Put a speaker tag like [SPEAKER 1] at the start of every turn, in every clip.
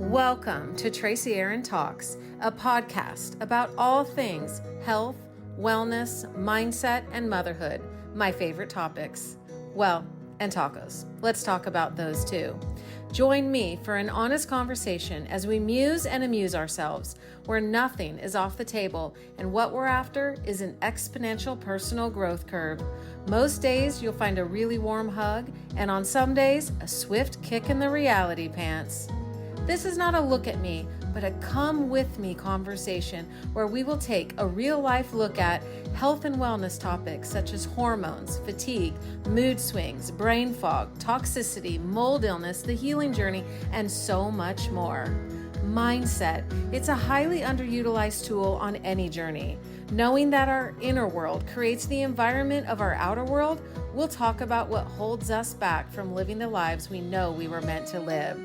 [SPEAKER 1] Welcome to Tracy Aaron Talks, a podcast about all things health, wellness, mindset, and motherhood, my favorite topics. Well, and tacos. Let's talk about those too. Join me for an honest conversation as we muse and amuse ourselves, where nothing is off the table and what we're after is an exponential personal growth curve. Most days you'll find a really warm hug, and on some days, a swift kick in the reality pants. This is not a look at me, but a come with me conversation where we will take a real life look at health and wellness topics such as hormones, fatigue, mood swings, brain fog, toxicity, mold illness, the healing journey, and so much more. Mindset. It's a highly underutilized tool on any journey. Knowing that our inner world creates the environment of our outer world, we'll talk about what holds us back from living the lives we know we were meant to live.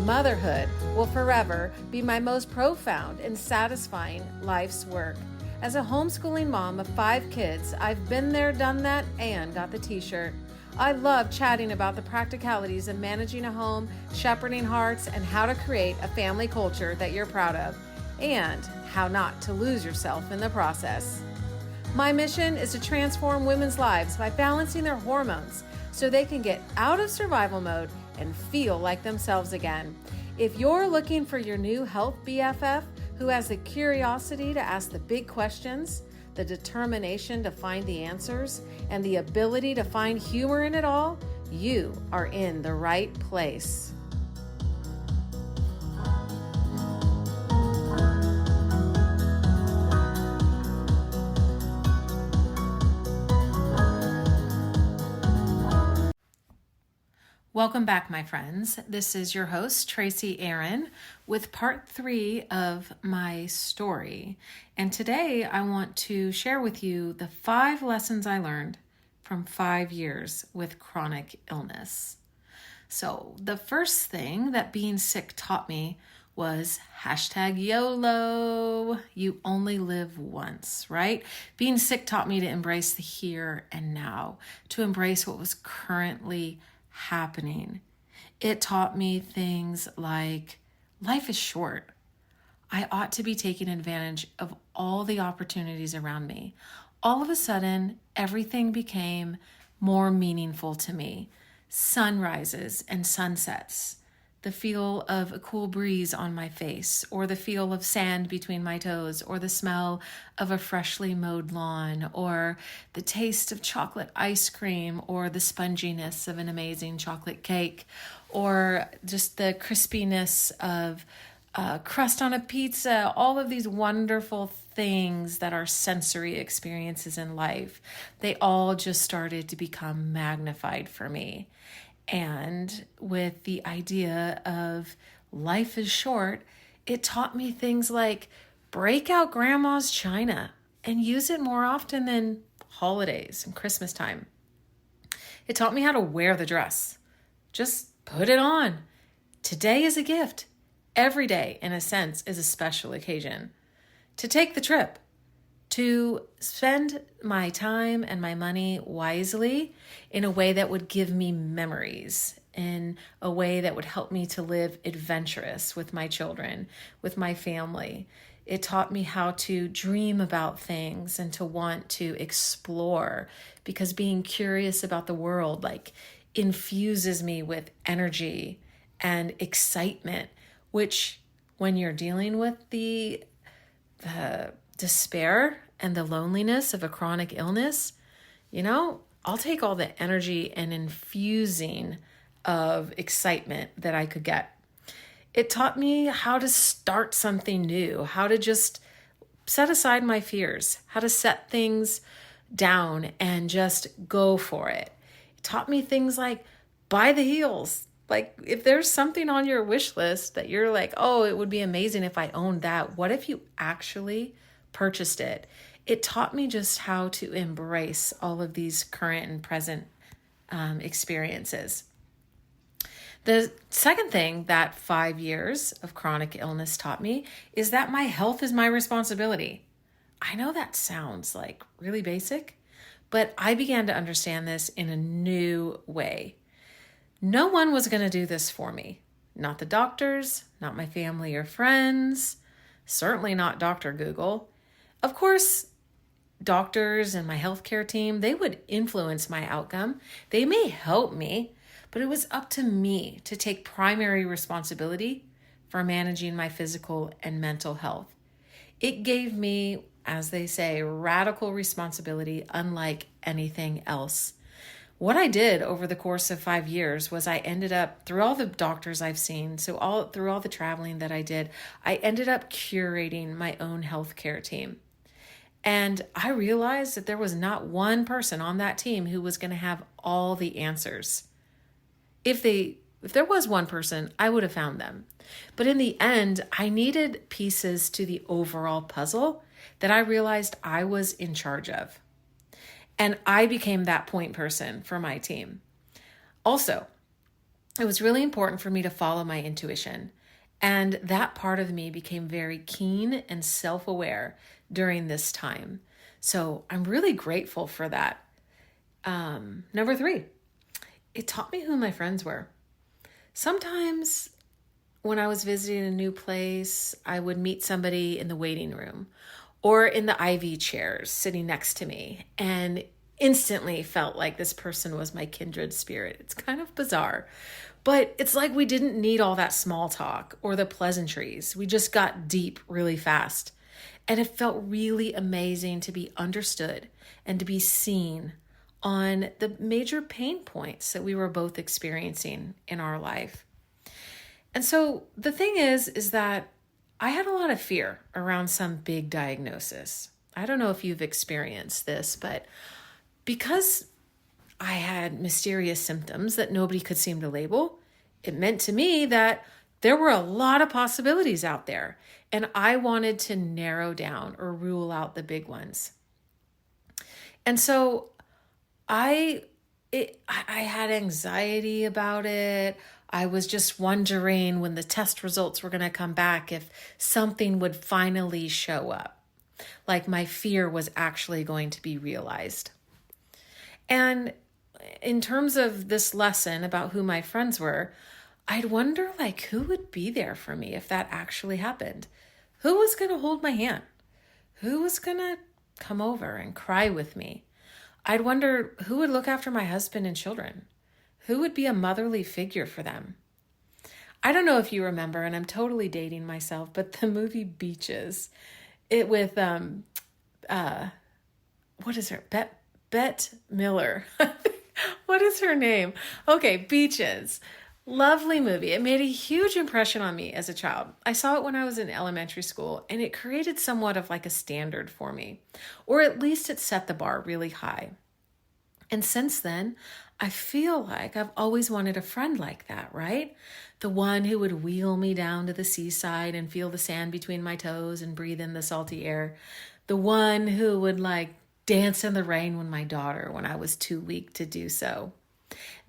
[SPEAKER 1] Motherhood will forever be my most profound and satisfying life's work. As a homeschooling mom of 5 kids, I've been there, done that, and got the t-shirt. I love chatting about the practicalities of managing a home, shepherding hearts, and how to create a family culture that you're proud of, and how not to lose yourself in the process. My mission is to transform women's lives by balancing their hormones so they can get out of survival mode and feel like themselves again. If you're looking for your new health BFF who has the curiosity to ask the big questions, the determination to find the answers, and the ability to find humor in it all, you are in the right place. Welcome back, my friends. This is your host, Tracy Aaron, with part 3 of my story. And today I want to share with you the 5 lessons I learned from 5 years with chronic illness. So the first thing that being sick taught me was #YOLO. You only live once, right? Being sick taught me to embrace the here and now, to embrace what was currently happening. It taught me things like life is short. I ought to be taking advantage of all the opportunities around me. All of a sudden, everything became more meaningful to me. Sunrises and sunsets, the feel of a cool breeze on my face, or the feel of sand between my toes, or the smell of a freshly mowed lawn, or the taste of chocolate ice cream, or the sponginess of an amazing chocolate cake, or just the crispiness of crust on a pizza. All of these wonderful things that are sensory experiences in life, they all just started to become magnified for me. And with the idea of life is short, it taught me things like break out grandma's china and use it more often than holidays and Christmas time. It taught me how to wear the dress. Just put it on. Today is a gift. Every day, in a sense, is a special occasion. To take the trip. To spend my time and my money wisely in a way that would give me memories, in a way that would help me to live adventurous with my children, with my family. It taught me how to dream about things and to want to explore, because being curious about the world infuses me with energy and excitement, which when you're dealing with the despair and the loneliness of a chronic illness, I'll take all the energy and infusing of excitement that I could get. It taught me how to start something new, how to just set aside my fears, how to set things down and just go for it. It taught me things like buy the heels. Like if there's something on your wish list that you're like, oh, it would be amazing if I owned that. What if you actually purchased it? It taught me just how to embrace all of these current and present experiences. The second thing that 5 years of chronic illness taught me is that my health is my responsibility. I know that sounds like really basic, but I began to understand this in a new way. No one was going to do this for me. not the doctors, not my family or friends, certainly not Dr. Google. Of course, doctors and my healthcare team, they would influence my outcome. They may help me, but it was up to me to take primary responsibility for managing my physical and mental health. It gave me, as they say, radical responsibility unlike anything else. What I did over the course of 5 years was I ended up, through all the doctors I've seen, through all the traveling that I did, I ended up curating my own healthcare team. And I realized that there was not one person on that team who was going to have all the answers. If there was one person, I would have found them. But in the end, I needed pieces to the overall puzzle that I realized I was in charge of. And I became that point person for my team. Also, it was really important for me to follow my intuition. And that part of me became very keen and self-aware during this time. So I'm really grateful for that. Number 3, it taught me who my friends were. Sometimes when I was visiting a new place, I would meet somebody in the waiting room or in the IV chairs sitting next to me, and instantly felt like this person was my kindred spirit. It's kind of bizarre, but it's like we didn't need all that small talk or the pleasantries. We just got deep really fast. And it felt really amazing to be understood and to be seen on the major pain points that we were both experiencing in our life. And so the thing is that I had a lot of fear around some big diagnosis. I don't know if you've experienced this, but because I had mysterious symptoms that nobody could seem to label, it meant to me that there were a lot of possibilities out there, and I wanted to narrow down or rule out the big ones. And so I had anxiety about it. I was just wondering when the test results were going to come back if something would finally show up, like my fear was actually going to be realized. And in terms of this lesson about who my friends were, I'd wonder who would be there for me if that actually happened. Who was going to hold my hand? Who was going to come over and cry with me? I'd wonder who would look after my husband and children. Who would be a motherly figure for them? I don't know if you remember, and I'm totally dating myself, but the movie Beaches, it with what is her? Bette Miller. What is her name? Okay, Beaches. Lovely movie. It made a huge impression on me as a child. I saw it when I was in elementary school, and it created somewhat of a standard for me, or at least it set the bar really high. And since then, I feel like I've always wanted a friend like that, right? The one who would wheel me down to the seaside and feel the sand between my toes and breathe in the salty air. The one who would dance in the rain when I was too weak to do so.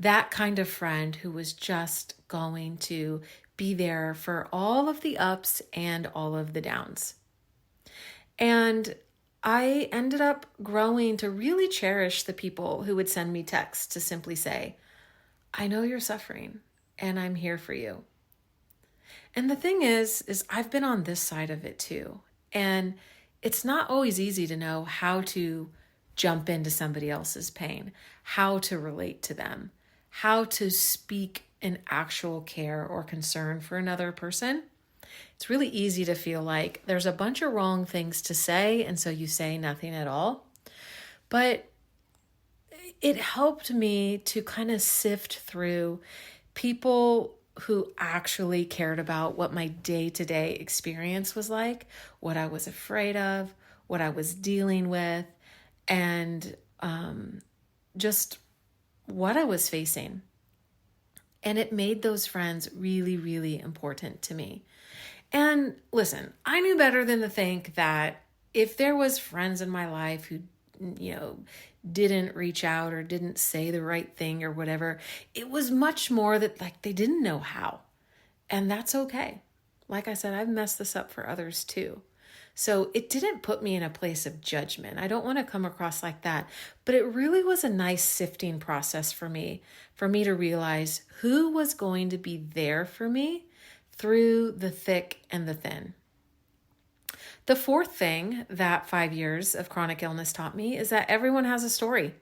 [SPEAKER 1] That kind of friend who was just going to be there for all of the ups and all of the downs. And I ended up growing to really cherish the people who would send me texts to simply say, I know you're suffering and I'm here for you. And the thing is I've been on this side of it too. And it's not always easy to know how to jump into somebody else's pain, how to relate to them, how to speak in actual care or concern for another person. It's really easy to feel like there's a bunch of wrong things to say, and so you say nothing at all. But it helped me to kind of sift through people who actually cared about what my day-to-day experience was like, what I was afraid of, what I was dealing with, and just what I was facing. And it made those friends really, really important to me. And listen, I knew better than to think that if there was friends in my life who, didn't reach out or didn't say the right thing or whatever, it was much more that they didn't know how. And that's okay. Like I said, I've messed this up for others too. So it didn't put me in a place of judgment. I don't want to come across like that, but it really was a nice sifting process for me to realize who was going to be there for me through the thick and the thin. The fourth thing that 5 years of chronic illness taught me is that everyone has a story.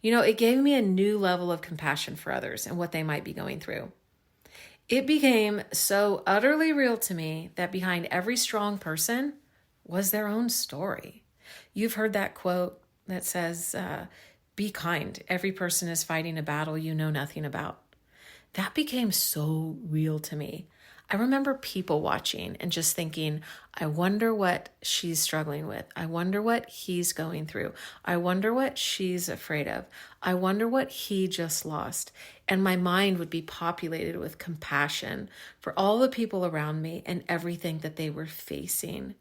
[SPEAKER 1] It gave me a new level of compassion for others and what they might be going through. It became so utterly real to me that behind every strong person was their own story. You've heard that quote that says, be kind. Every person is fighting a battle you know nothing about. That became so real to me. I remember people watching and just thinking, I wonder what she's struggling with. I wonder what he's going through. I wonder what she's afraid of. I wonder what he just lost. And my mind would be populated with compassion for all the people around me and everything that they were facing.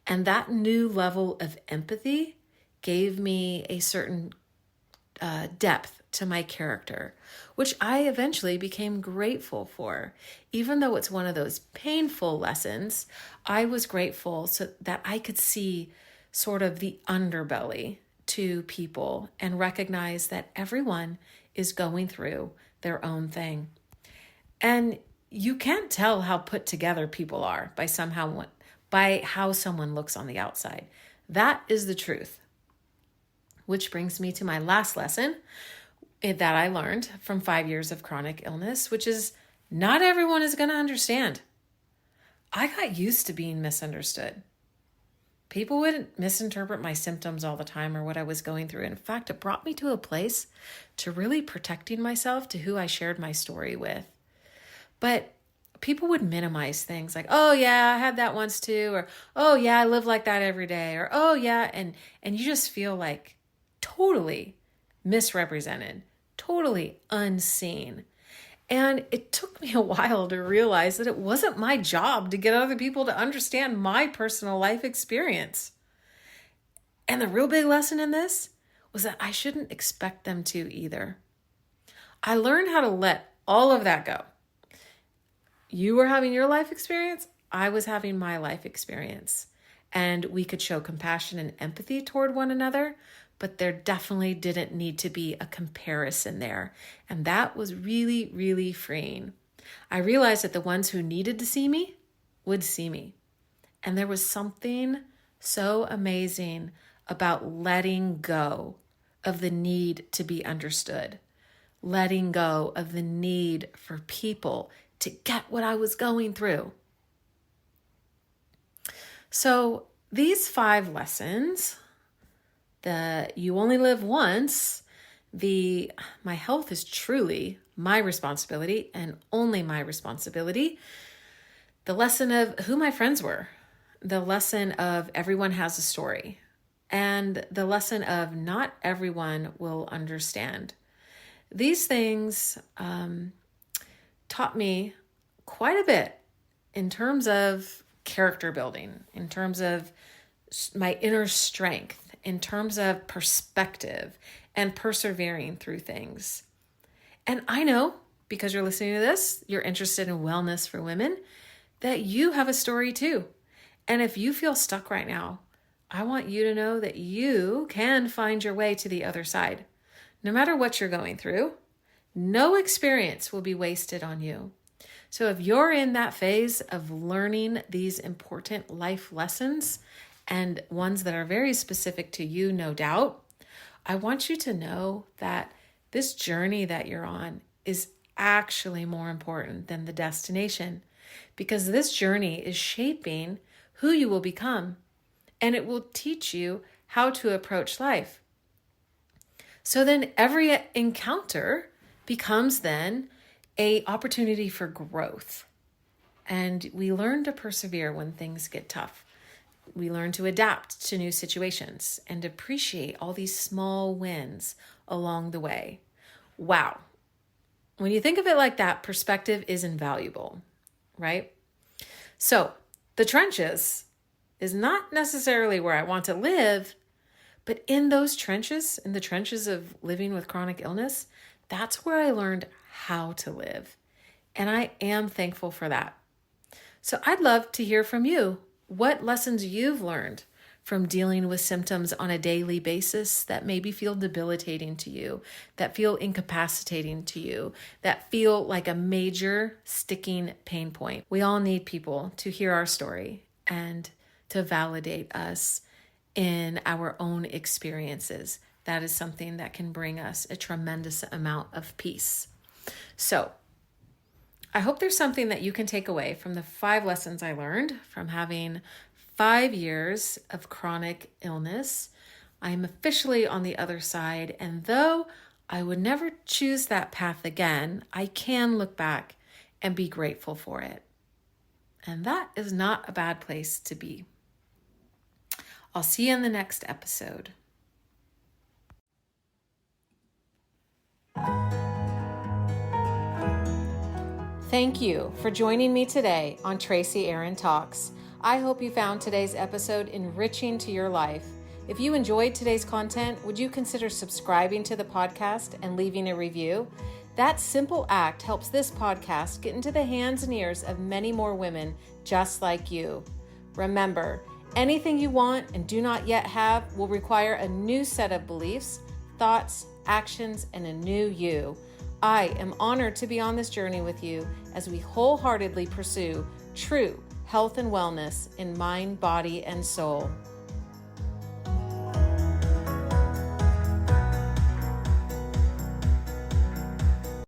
[SPEAKER 1] And that new level of empathy gave me a certain depth to my character, which I eventually became grateful for. Even though it's one of those painful lessons, I was grateful so that I could see sort of the underbelly to people and recognize that everyone is going through their own thing. And you can't tell how put together people are by how someone looks on the outside. That is the truth. Which brings me to my last lesson that I learned from 5 years of chronic illness, which is not everyone is going to understand. I got used to being misunderstood. People would misinterpret my symptoms all the time or what I was going through. In fact, it brought me to a place to really protecting myself to who I shared my story with. But people would minimize things like, oh yeah, I had that once too, or oh yeah, I live like that every day, or oh yeah, and you just feel like totally misrepresented, totally unseen. And it took me a while to realize that it wasn't my job to get other people to understand my personal life experience. And the real big lesson in this was that I shouldn't expect them to either. I learned how to let all of that go. You were having your life experience, I was having my life experience. And we could show compassion and empathy toward one another, but there definitely didn't need to be a comparison there. And that was really, really freeing. I realized that the ones who needed to see me would see me. And there was something so amazing about letting go of the need to be understood, letting go of the need for people to get what I was going through. So these 5 lessons, the you only live once, my health is truly my responsibility and only my responsibility, the lesson of who my friends were, the lesson of everyone has a story, and the lesson of not everyone will understand. These things taught me quite a bit in terms of character building, in terms of my inner strength, in terms of perspective and persevering through things. And I know, because you're listening to this, you're interested in wellness for women, that you have a story too. And if you feel stuck right now, I want you to know that you can find your way to the other side. No matter what you're going through, no experience will be wasted on you. So if you're in that phase of learning these important life lessons, and ones that are very specific to you, no doubt, I want you to know that this journey that you're on is actually more important than the destination, because this journey is shaping who you will become, and it will teach you how to approach life. So then every encounter becomes then an opportunity for growth. And we learn to persevere when things get tough. We learn to adapt to new situations and appreciate all these small wins along the way. Wow. When you think of it like that, perspective is invaluable, right? So the trenches is not necessarily where I want to live, but in those trenches, in the trenches of living with chronic illness, that's where I learned how to live. And I am thankful for that. So I'd love to hear from you. what lessons you've learned from dealing with symptoms on a daily basis that maybe feel debilitating to you, that feel incapacitating to you, that feel like a major sticking pain point. We all need people to hear our story and to validate us in our own experiences. That is something that can bring us a tremendous amount of peace. So, I hope there's something that you can take away from the 5 lessons I learned from having 5 years of chronic illness. I am officially on the other side, and though I would never choose that path again, I can look back and be grateful for it. And that is not a bad place to be. I'll see you in the next episode. Thank you for joining me today on Tracy Aaron Talks. I hope you found today's episode enriching to your life. If you enjoyed today's content, would you consider subscribing to the podcast and leaving a review? That simple act helps this podcast get into the hands and ears of many more women just like you. Remember, anything you want and do not yet have will require a new set of beliefs, thoughts, actions, and a new you. I am honored to be on this journey with you as we wholeheartedly pursue true health and wellness in mind, body, and soul.